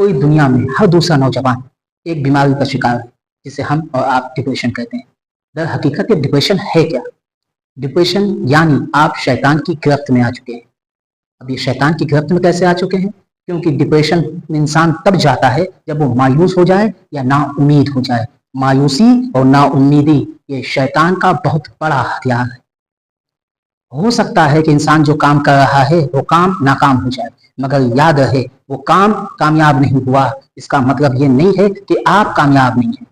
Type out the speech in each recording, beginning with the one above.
पूरी दुनिया में हर दूसरा नौजवान एक बीमारी का शिकार है जिसे हम और आप डिप्रेशन कहते हैं। दर हकीकत ये डिप्रेशन है क्या? डिप्रेशन यानी आप शैतान की गिरफ्त में आ चुके हैं। अब ये शैतान की गिरफ्त में कैसे आ चुके हैं? क्योंकि डिप्रेशन में इंसान तब जाता है जब वो मायूस हो जाए या ना उम्मीद हो जाए। मायूसी और ना उम्मीदी ये शैतान का बहुत बड़ा हथियार है। हो सकता है कि इंसान जो काम कर रहा है वो काम नाकाम हो जाए, मगर याद रहे वो काम कामयाब नहीं हुआ, इसका मतलब ये नहीं है कि आप कामयाब नहीं हैं।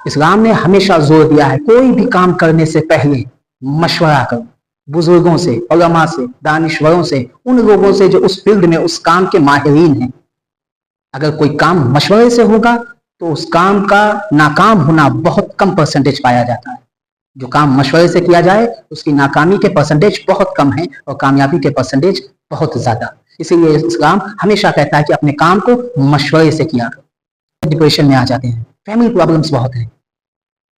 इस्लाम ने हमेशा जोर दिया है कोई भी काम करने से पहले मशवरा करो, बुजुर्गों से, उलमा से, दानिश्वरों से, उन लोगों से जो उस फील्ड में उस काम के माहिरीन हैं। अगर कोई काम मशवरे से होगा तो उस काम का नाकाम होना बहुत कम परसेंटेज पाया जाता है। जो काम मशवरे से किया जाए उसकी नाकामी के परसेंटेज बहुत कम है और कामयाबी के परसेंटेज बहुत ज्यादा। इसीलिए इस्लाम हमेशा कहता है कि अपने काम को मशवरे से किया करो। डिप्रेशन में आ जाते हैं, फैमिली प्रॉब्लम्स बहुत है।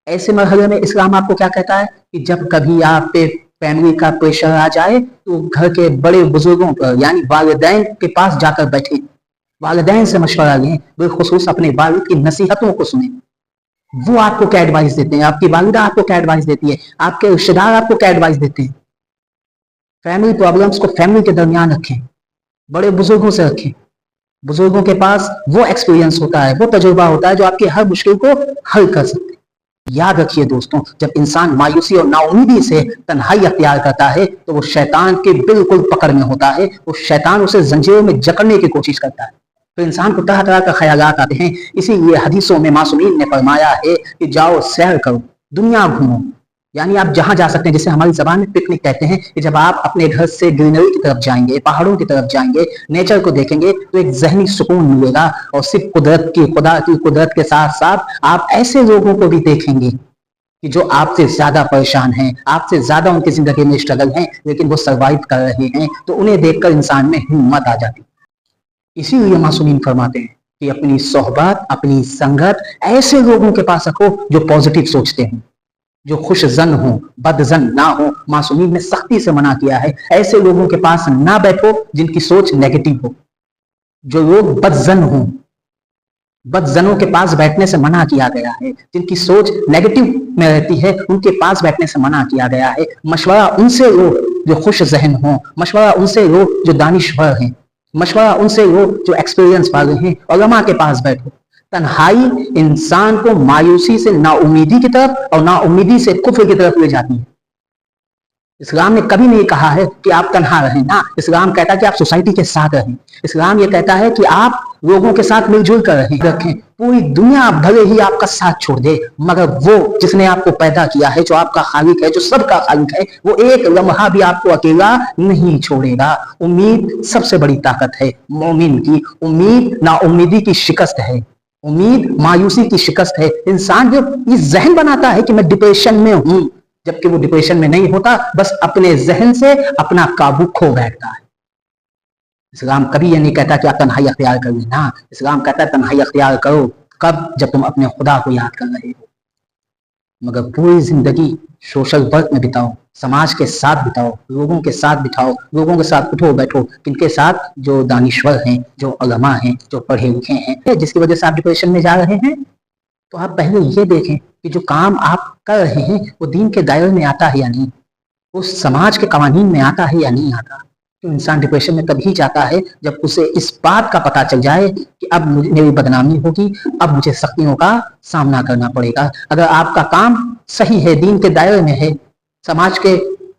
ऐसे मरहले में इस्लाम आपको क्या कहता है कि जब कभी आप पे फैमिली का प्रेशर आ जाए तो घर के बड़े बुजुर्गों पर यानी वालिदैन के पास जाकर बैठे, वालिदैन से मशवरा लें, बिलखुसूस अपने वालिद की नसीहतों को सुने। वो आपको क्या एडवाइस देते हैं, आपकी वालिदा आपको क्या एडवाइस देती है, आपके रिश्तेदार आपको क्या एडवाइस देते हैं। फैमिली प्रॉब्लम्स को फैमिली के दरमियान रखें, बड़े बुजुर्गों से रखें। बुजुर्गों के पास वो एक्सपीरियंस होता है, वो तजुर्बा होता है जो आपकी हर मुश्किल को हल कर सकते हैं। याद रखिए दोस्तों, जब इंसान मायूसी और नाउमीदी से तन्हाई अख्तियार करता है तो वो शैतान के बिल्कुल पकड़ में होता है। वो शैतान उसे जंजीरों में जकड़ने की कोशिश करता है, तो इंसान को तरह तरह का ख्यालात आते हैं। इसीलिए हदीसों में मासूमीन ने फरमाया है कि जाओ सैर करो, दुनिया घूमो, यानी आप जहां जा सकते हैं, जिसे हमारी जबान में पिकनिक कहते हैं, कि जब आप अपने घर से ग्रीनरी की तरफ जाएंगे, पहाड़ों की तरफ जाएंगे, नेचर को देखेंगे तो एक जहनी सुकून मिलेगा। और सिर्फ खुदा की कुदरत के साथ साथ आप ऐसे लोगों को भी देखेंगे कि जो आपसे ज्यादा परेशान हैं, आपसे ज्यादा उनकी जिंदगी में स्ट्रगल हैं, लेकिन वो सर्वाइव कर रहे हैं, तो उन्हें देखकर इंसान में हिम्मत आ जाती है। इसीलिए मासूमीन फरमाते हैं कि अपनी सोहबत, अपनी संगत ऐसे लोगों के पास रखो जो पॉजिटिव सोचते हैं, जो खुश जन हो, बदजन ना हो। मासूमीन ने सख्ती से मना किया है ऐसे लोगों के पास ना बैठो जिनकी सोच नेगेटिव हो। जो लोग बदजन हो, बदजनों के पास बैठने से मना किया गया है। जिनकी सोच नेगेटिव में रहती है उनके पास बैठने से मना किया गया है। मशवरा उनसे लो जो खुश जहन हो, मशवरा उनसे लो जो दानिश्वर हैं, मशवरा उनसे लो जो एक्सपीरियंस वाले हैं। उलमा के पास बैठो। तन्हाई इंसान को मायूसी से नाउमीदी की तरफ और नाउमीदी से कुफ्र की तरफ ले जाती है। इस्लाम ने कभी नहीं कहा है कि आप तन्हा रहें, ना, इस्लाम कहता है कि आप सोसाइटी के साथ रहें। इस्लाम ये कहता है कि आप लोगों के साथ मिलजुल कर रखें। पूरी दुनिया भले ही आपका साथ छोड़ दे, मगर वो जिसने आपको पैदा किया है, जो आपका खालिक है, जो सबका खालिक है, वो एक लम्हा भी आपको अकेला नहीं छोड़ेगा। उम्मीद सबसे बड़ी ताकत है मोमिन की। उम्मीद नाउमीदी की शिकस्त है, उम्मीद मायूसी की शिकस्त है। इंसान जो ये जहन बनाता है कि मैं डिप्रेशन में हूं, जबकि वो डिप्रेशन में नहीं होता, बस अपने जहन से अपना काबू खो बैठता है। इस्लाम कभी ये नहीं कहता कि आप तन्हाई अख्तियार करिए, ना, इस्लाम कहता है तन्हाई अख्तियार करो कब? जब तुम अपने खुदा को याद कर रहे हो। मगर पूरी जिंदगी सोशल वर्क में बिताओ, समाज के साथ बिताओ, लोगों के साथ बिताओ, लोगों के साथ उठो बैठो। किनके साथ? जो दानिश्वर हैं, जो उलमा हैं, जो पढ़े लिखे हैं। जिसकी वजह से आप डिप्रेशन में जा रहे हैं, तो आप पहले ये देखें कि जो काम आप कर रहे हैं वो दीन के दायरे में आता है या नहीं, उस समाज के कवानीन में आता है या नहीं आता। तो इंसान डिप्रेशन में तभी जाता है जब उसे इस बात का पता चल जाए कि अब मेरी बदनामी होगी, अब मुझे सख्तियों का सामना करना पड़ेगा। अगर आपका काम सही है, दीन के दायरे में है, समाज के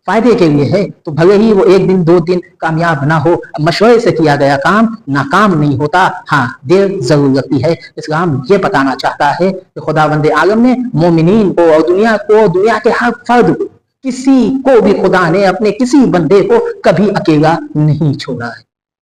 फायदे के लिए है, तो भले ही वो एक दिन 2 दिन कामयाब ना हो, मशवरे से किया गया काम नाकाम नहीं होता। हाँ, देर जरूर लगती है। इस्लाम ये बताना चाहता है कि खुदावंद आलम ने मोमिनीन को और दुनिया के हर फर्द को, किसी को भी खुदा ने अपने किसी बंदे को कभी अकेला नहीं छोड़ा है।